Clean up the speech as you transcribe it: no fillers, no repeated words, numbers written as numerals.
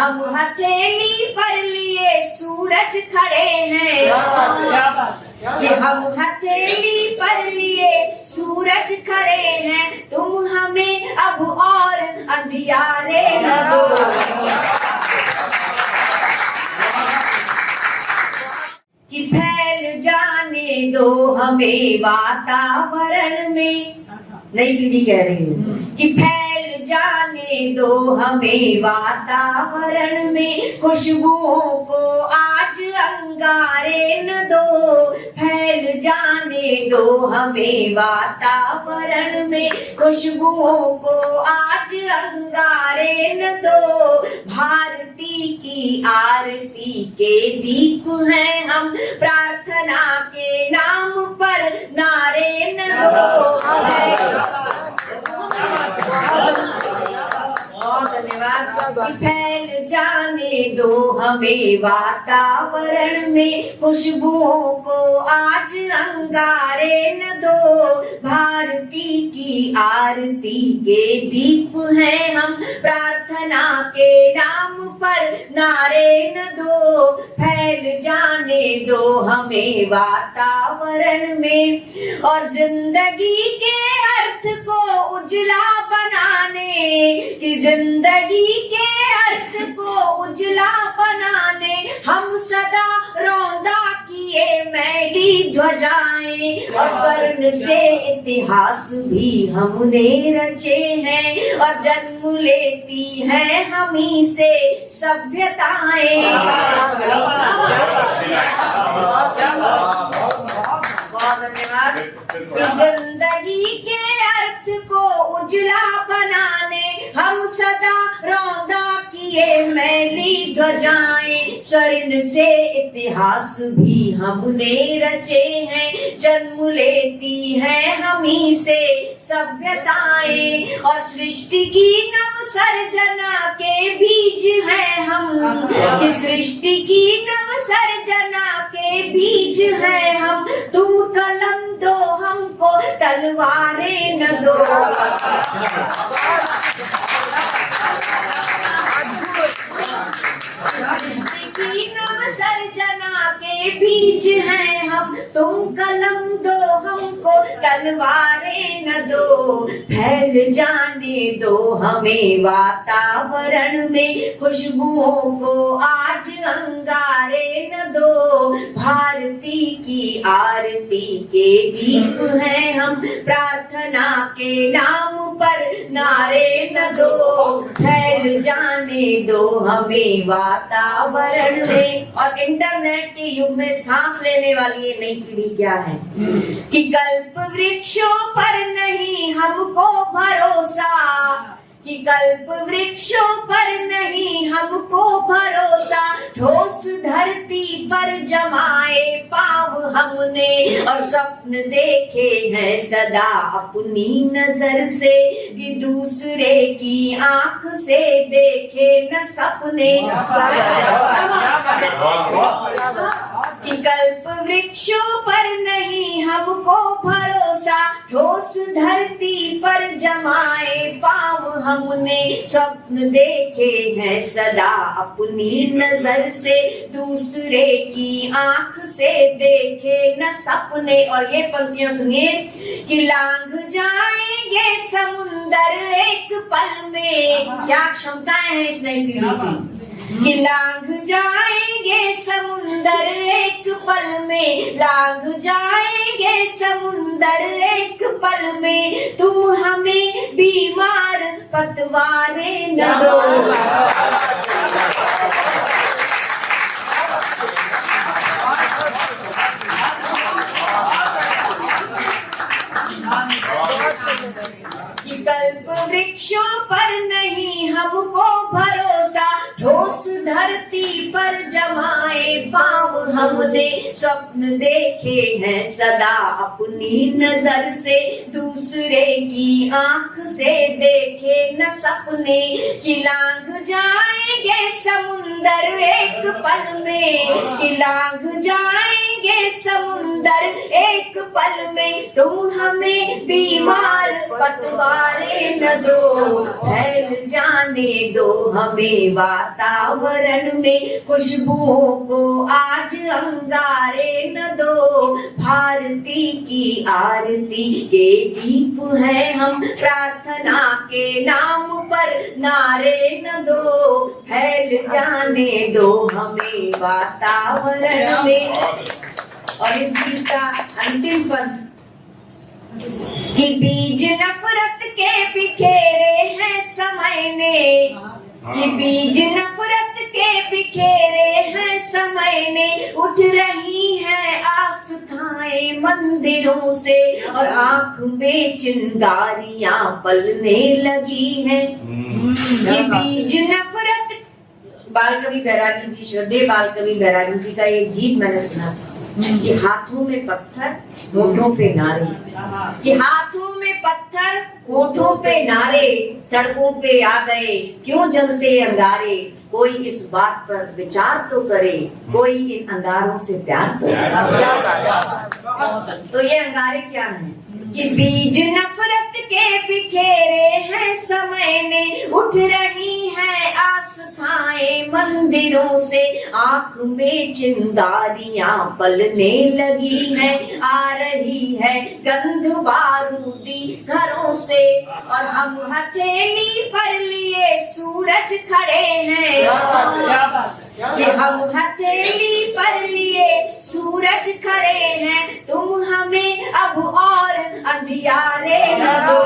हम हथेली पर लिए सूरज खड़े हैं, कि हम हथेली पर लिए सूरज खड़े हैं, तुम हमें अब और अंधियारे न दो। कि फैल जाने दो हमें वातावरण में, नई पीढ़ी कह रही हूँ, कि फैल जाने दो हमें वातावरण में, खुशबुओं को आज अंगारे न दो। फैल जाने दो हमें वातावरण में, खुशबुओं को आज अंगारे न दो। भारती की आरती के दीप हैं हम, प्रार्थना के नाम पर नारे न दो। बहुत धन्यवाद। कि फैल जाने दो हमें वातावरण में, खुशबुओं को आज अंगारे न दो। भारती की आरती के दीप हैं हम, प्रार्थना के नाम पर नारे न दो। फैल जाने दो हमें वातावरण में, और जिंदगी के अर्थ को उजला बनाने, कि जिंदगी के अर्थ को उजला बनाने, हम सदा रौंदा किए मैली ध्वजाएं, और स्वर्ण से इतिहास भी हमने रचे हैं, और जन्म लेती हैं हमी से सभ्यताएं। बहुत धन्यवाद। जिंदगी के अर्थ को उजला बनाने, हम सदा रौंदा किए मैली ध्वजाएं, स्वर्ण से इतिहास भी हमने रचे हैं, जन्म लेती हैं हमी से सभ्यताएं, और सृष्टि की नव सर्जना के बीज हैं हम, कि सृष्टि की नव सर्जना के बीज हैं हम, तुम कलम दो हमको तलवारें न दो। सृष्टि की नव सर्जना के बीज हैं हम, तुम कलम दो हमको तलवारें न दो। फैल जाने दो हमें वातावरण में, खुशबुओं को आज अंगारे न दो। भारती की आरती के दीप हैं हम, प्रार्थना के नाम पर नारे न दो। फैल जाने दो हमें वातावरण में। और इंटरनेट के युग में सांस लेने वाली ये नई पीढ़ी क्या है, कि कल्प वृक्षों पर नहीं हमको भरोसा, कि कल्प वृक्षों पर नहीं हमको भरोसा, ठोस धरती पर जमाए पाँव हमने, और स्वप्न देखे हैं सदा अपनी नजर से, कि दूसरे की आंख से देखे न सपने। कि कल्प वृक्षों पर नहीं हमको भरोसा, ठोस धरती पर जमाए पाँव हमने, स्वप्न देखे हैं सदा अपनी नजर से, दूसरे की आंख से देखे न सपने। और ये पंक्तियां सुनिए, कि लांघ जाएंगे समुंदर एक पल में, क्या क्षमताएं हैं इस नई पीढ़ी की, कि लांघ जाएंगे समुंदर एक पल में, लांघ जाएंगे समुंदर एक पल में, तुम हमें बीमार पतवारे न दो। कि कल्प वृक्षों पर नहीं हमको भरोसा, ठोस धरती पर जमाए पाँव हमने, स्वप्न देखे हैं सदा अपनी नजर से, दूसरे की आंख से देखे न सपने। कि लांघ जाएंगे समुंदर एक पल में, कि लांघ जाएंगे जाएंगे समुंदर एक पल में, तुम हमें बीमार पतवारे न दो, फैल जाने दो हमें वातावरण में, खुशबुओं को आज अंगारे न दो, भारती की आरती के दीप है हम, प्रार्थना के नाम पर नारे न दो, फैल जाने दो हमें वातावरण में। और इस गीत का अंतिम पद कि बीज नफरत के बिखेरे हैं समय ने, कि बीज नफरत के बिखेरे हैं समय ने, उठ रही है आस्थाएं मंदिरों से, और आंख में चिंगारियां पलने लगी हैं। कि बीज नफरत, बाल कवि बैरागी जी, श्रद्धेय बाल कवि बैरागी जी का एक गीत मैंने सुना था कि हाथों में पत्थर होठों पे नारे, कि हाथों में पत्थर होठों पे नारे, सड़कों पे आ गए क्यों जलते अंगारे, कोई इस बात पर विचार तो करे, कोई इन अंगारों से प्यार तो करे। तो ये अंगारे क्या हैं? कि बीज नफरत के बिखेरे हैं समय ने, उठ रही है आस्थाएं मंदिरों से, आंख में चिंगारियां पलने लगी है, आ रही है गंध बारूदी घरों से, और हम हथेली पर लिए सूरज खड़े हैं, कि हम हथेली पर लिए सूरज खड़े हैं, तुम हमें अब और अंधियारे न दो,